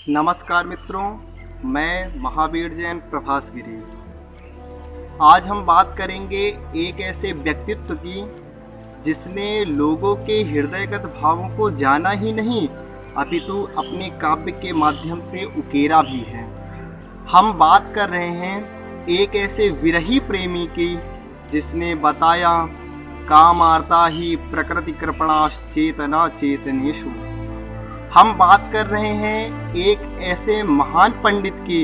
नमस्कार मित्रों, मैं महावीर जैन प्रभास गिरी। आज हम बात करेंगे एक ऐसे व्यक्तित्व की जिसने लोगों के हृदयगत भावों को जाना ही नहीं अपितु अपने काव्य के माध्यम से उकेरा भी है। हम बात कर रहे हैं एक ऐसे विरही प्रेमी की जिसने बताया कामार्ता ही प्रकृति कृपणाश्चेतना चेतनेषु। हम बात कर रहे हैं एक ऐसे महान पंडित की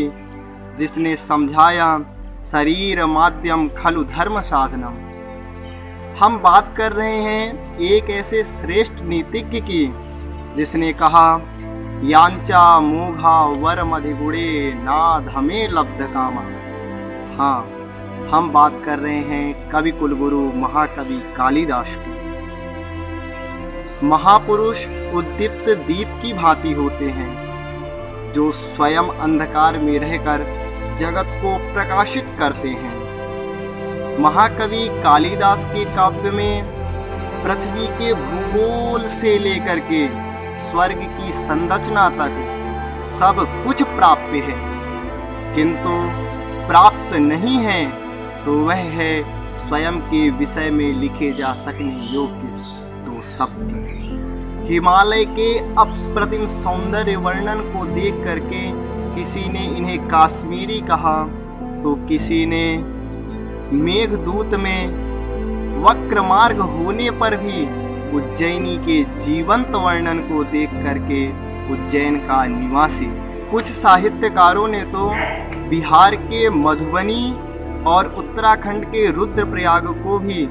जिसने समझाया शरीर माध्यम खलु धर्म साधनम। हम बात कर रहे हैं एक ऐसे श्रेष्ठ नीतिज्ञ की जिसने कहा यांचा मोघा वर मधिगुणे नाधमे लब्ध कामा। हाँ, हम बात कर रहे हैं कवि कुलगुरु महाकवि कालिदास की। महापुरुष उद्दीप्त दीप की भांति होते हैं जो स्वयं अंधकार में रहकर जगत को प्रकाशित करते हैं। महाकवि कालिदास के काव्य में पृथ्वी के भूगोल से लेकर के स्वर्ग की संरचना तक सब कुछ प्राप्य है, किंतु प्राप्त नहीं है तो वह है स्वयं के विषय में लिखे जा सकने योग्य दो शब्द। हिमालय के अप्रतिम सौंदर्य वर्णन को देख करके किसी ने इन्हें काश्मीरी कहा तो किसी ने मेघदूत में वक्र मार्ग होने पर भी उज्जैनी के जीवंत वर्णन को देख करके उज्जैन का निवासी। कुछ साहित्यकारों ने तो बिहार के मधुबनी और उत्तराखंड के रुद्रप्रयाग को भी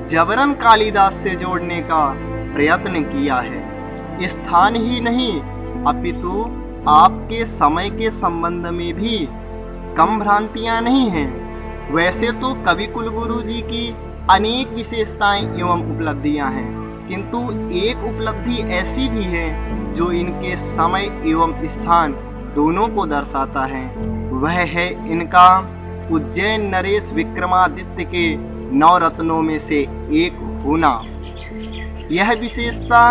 जबरन कालिदास से जोड़ने का प्रयत्न किया है। स्थान ही नहीं अपितु आपके समय के संबंध में भी कम भ्रांतियां नहीं हैं। वैसे तो कवि कुलगुरु जी की अनेक विशेषताएं एवं उपलब्धियां हैं, किंतु एक उपलब्धि ऐसी भी है जो इनके समय एवं स्थान दोनों को दर्शाता है। वह है इनका उज्जैन नरेश विक्रमादित्य के 9 रत्नों में से एक होना। यह विशेषता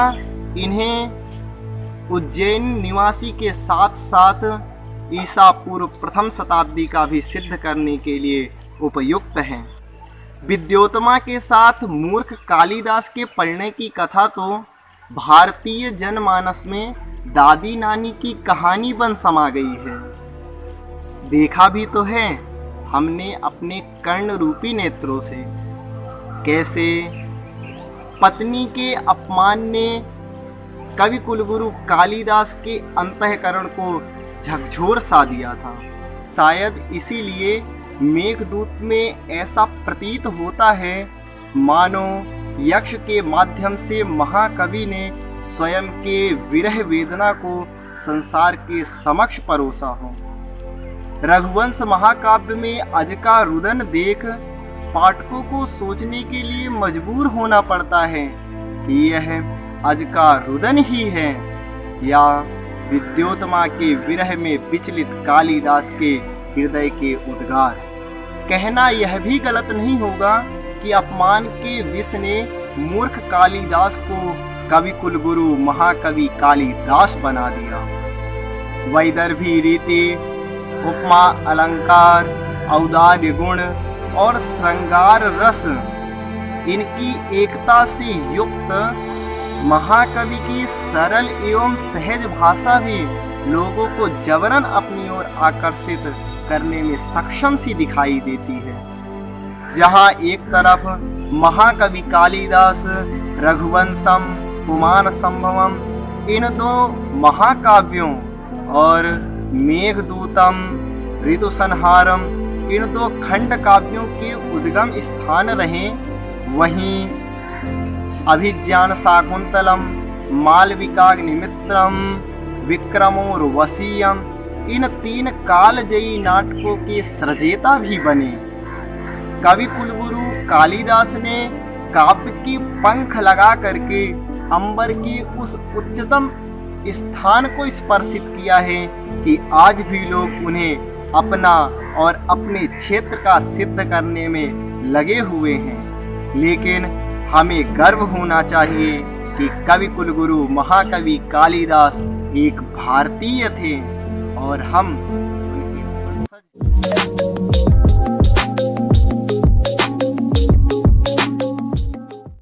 इन्हें उज्जैन निवासी के साथ साथ ईसा पूर्व प्रथम शताब्दी का भी सिद्ध करने के लिए उपयुक्त है। विद्योत्तमा के साथ मूर्ख कालिदास के पढ़ने की कथा तो भारतीय जनमानस में दादी नानी की कहानी बन समा गई है। देखा भी तो है हमने अपने कर्ण रूपी नेत्रों से कैसे पत्नी के अपमान ने कवि कुलगुरु कालिदास के अंतःकरण को झकझोर सा दिया था। शायद इसीलिए मेघदूत में ऐसा प्रतीत होता है मानो यक्ष के माध्यम से महाकवि ने स्वयं के विरह वेदना को संसार के समक्ष परोसा हो। रघुवंश महाकाव्य में अज का रुदन देख पाठकों को सोचने के लिए मजबूर होना पड़ता है कि यह अज का रुदन ही है या विद्योत्तमा के विरह में विचलित कालिदास के हृदय के उद्गार। कहना यह भी गलत नहीं होगा कि अपमान के विष ने मूर्ख कालिदास को कवि कुलगुरु महाकवि कालिदास बना दिया। वैदर्भी रीति, उपमा अलंकार, औदार्य गुण और श्रृंगार रस, इनकी एकता से युक्त महाकवि की सरल एवं सहज भाषा भी लोगों को जबरन अपनी ओर आकर्षित करने में सक्षम सी दिखाई देती है। जहाँ एक तरफ महाकवि कालिदास रघुवंशम, पुमान संभवम, इन दो महाकाव्यों और मेघदूतम, ऋतुसंहारम, इन दो खंड काव्यों के उद्गम स्थान रहे, वहीं अभिज्ञान शाकुंतलम, मालविकाग्निमित्रम, विक्रमोर्वशीयम, इन 3 कालजयी नाटकों के सृजेता भी बने। कवि कुलगुरु कालिदास ने काव्य की पंख लगा करके अंबर की उस उच्चतम स्थान को स्पर्शित किया है कि आज भी लोग उन्हें अपना और अपने क्षेत्र का सिद्ध करने में लगे हुए हैं। लेकिन हमें गर्व होना चाहिए कि कवि कुलगुरु महाकवि कालिदास एक भारतीय थे और हम उनके वंशज